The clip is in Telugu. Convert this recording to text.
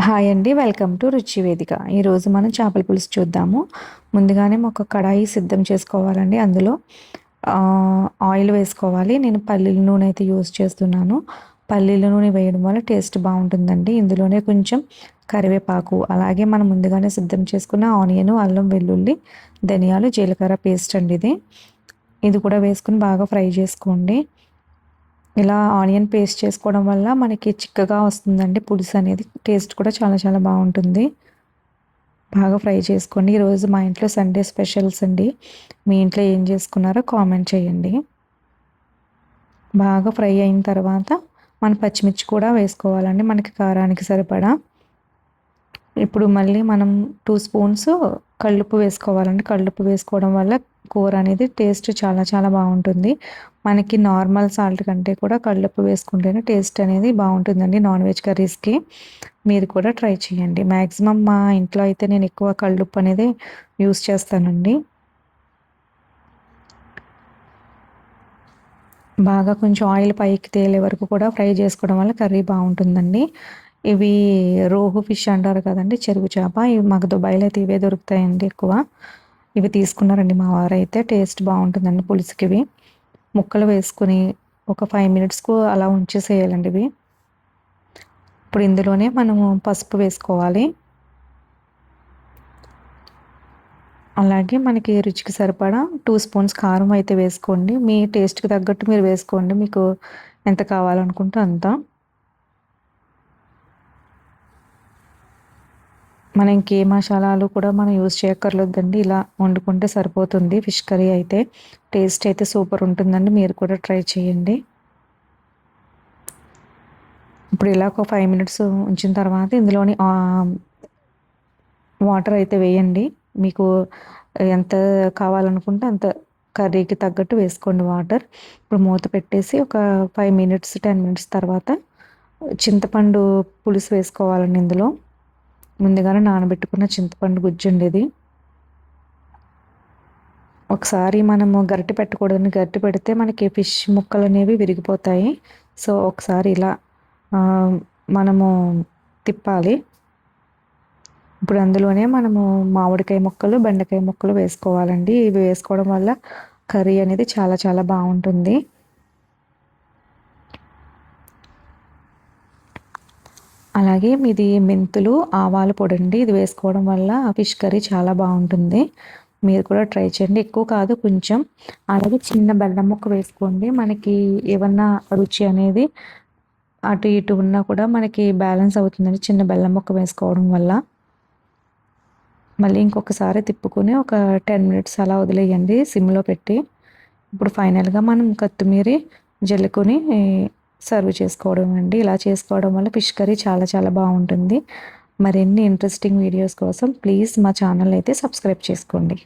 హాయ్ అండి. వెల్కమ్ టు రుచి వేదిక. ఈరోజు మనం చేపల పులుసు చూద్దాము. ముందుగానే ఒక కడాయి సిద్ధం చేసుకోవాలండి. అందులో ఆయిల్ వేసుకోవాలి. నేను పల్లీల నూనె అయితే యూజ్ చేస్తున్నాను. పల్లీల నూనె వేయడం వల్ల టేస్ట్ బాగుంటుందండి. ఇందులోనే కొంచెం కరివేపాకు, అలాగే మనం ముందుగానే సిద్ధం చేసుకున్న ఆనియన్, అల్లం వెల్లుల్లి, ధనియాలు, జీలకర్ర పేస్ట్ అండి ఇది. ఇది కూడా వేసుకొని బాగా ఫ్రై చేసుకోండి. ఇలా ఆనియన్ పేస్ట్ చేసుకోవడం వల్ల మనకి చిక్కగా వస్తుందండి పులుసు అనేది. టేస్ట్ కూడా చాలా చాలా బాగుంటుంది. బాగా ఫ్రై చేసుకోండి. ఈరోజు మా ఇంట్లో సండే స్పెషల్స్ అండి. మీ ఇంట్లో ఏం చేసుకున్నారో కామెంట్ చేయండి. బాగా ఫ్రై అయిన తర్వాత మన పచ్చిమిర్చి కూడా వేసుకోవాలండి, మనకి కారానికి సరిపడా. ఇప్పుడు మళ్ళీ మనం 2 స్పూన్స్ కల్లుప్పు వేసుకోవాలండి. కల్లుప్పు వేసుకోవడం వల్ల కూర అనేది టేస్ట్ చాలా చాలా బాగుంటుంది. మనకి నార్మల్ సాల్ట్ కంటే కూడా కల్లుప్పు వేసుకుంటేనే టేస్ట్ అనేది బాగుంటుందండి నాన్ వెజ్ కర్రీస్కి. మీరు కూడా ట్రై చేయండి. మ్యాక్సిమం మా ఇంట్లో అయితే నేను ఎక్కువ కల్లుప్పు అనేది యూస్ చేస్తానండి. బాగా కొంచెం ఆయిల్ పైకి తేలే వరకు కూడా ఫ్రై చేసుకోవడం వల్ల కర్రీ బాగుంటుందండి. ఇవి రోహు ఫిష్ అంటారు కదండి, చెరుకు చేప. ఇవి మాకు దుబాయ్లో అయితే ఇవే దొరుకుతాయండి ఎక్కువ. ఇవి తీసుకున్నారండి మా వారైతే. టేస్ట్ బాగుంటుందండి పులుసుకి. ఇవి ముక్కలు వేసుకుని ఒక 5 మినిట్స్కు అలా ఉంచేసేయాలండి ఇవి. ఇప్పుడు ఇందులోనే మనము పసుపు వేసుకోవాలి. అలాగే మనకి రుచికి సరిపడా 2 స్పూన్స్ కారం అయితే వేసుకోండి. మీ టేస్ట్‌కి తగ్గట్టు మీరు వేసుకోండి. మీకు ఎంత కావాలనుకుంటే అంత. మనం ఇంకే మసాలాలు కూడా మనం యూజ్ చేయక్కర్లేదండి. ఇలా వండుకుంటే సరిపోతుంది. ఫిష్ కర్రీ అయితే టేస్ట్ అయితే సూపర్ ఉంటుందండి. మీరు కూడా ట్రై చేయండి. ఇప్పుడు ఇలా ఒక 5 మినిట్స్ ఉంచిన తర్వాత ఇందులోని వాటర్ అయితే వేయండి. మీకు ఎంత కావాలనుకుంటే అంత కర్రీకి తగ్గట్టు వేసుకోండి వాటర్. ఇప్పుడు మూత పెట్టేసి ఒక 5 మినిట్స్, 10 మినిట్స్ తర్వాత చింతపండు పులుసు వేసుకోవాలండి ఇందులో. ముందుగానే నానబెట్టుకున్న చింతపండు గుజ్జండి ఇది. ఒకసారి మనము గరిటె పెట్టకూడదండి. గరిటె పెడితే మనకి ఫిష్ ముక్కలు అనేవి విరిగిపోతాయి. సో ఒకసారి ఇలా మనము తిప్పాలి. ఇప్పుడు అందులోనే మనము మామిడికాయ ముక్కలు, బెండకాయ ముక్కలు వేసుకోవాలండి. ఇవి వేసుకోవడం వల్ల కర్రీ అనేది చాలా చాలా బాగుంటుంది. అలాగే మీది మెంతులు, ఆవాల పొడండి. ఇది వేసుకోవడం వల్ల ఫిష్ కర్రీ చాలా బాగుంటుంది. మీరు కూడా ట్రై చేయండి. ఎక్కువ కాదు, కొంచెం. అలాగే చిన్న బెల్లం ముక్క వేసుకోండి. మనకి ఏమన్నా రుచి అనేది అటు ఇటు ఉన్నా కూడా మనకి బ్యాలెన్స్ అవుతుందండి చిన్న బెల్లం ముక్క వేసుకోవడం వల్ల. మళ్ళీ ఇంకొకసారి తిప్పుకొని ఒక 10 మినిట్స్ అలా వదిలేయండి సిమ్లో పెట్టి. ఇప్పుడు ఫైనల్గా మనం కొత్తిమీర జల్లుకొని సర్వ్ చేసుకోవడం అండి. ఇలా చేసుకోవడం వల్ల ఫిష్ కర్రీ చాలా చాలా బాగుంటుంది. మరిన్ని ఇంట్రెస్టింగ్ వీడియోస్ కోసం ప్లీజ్ మా ఛానల్ అయితే సబ్స్క్రైబ్ చేసుకోండి.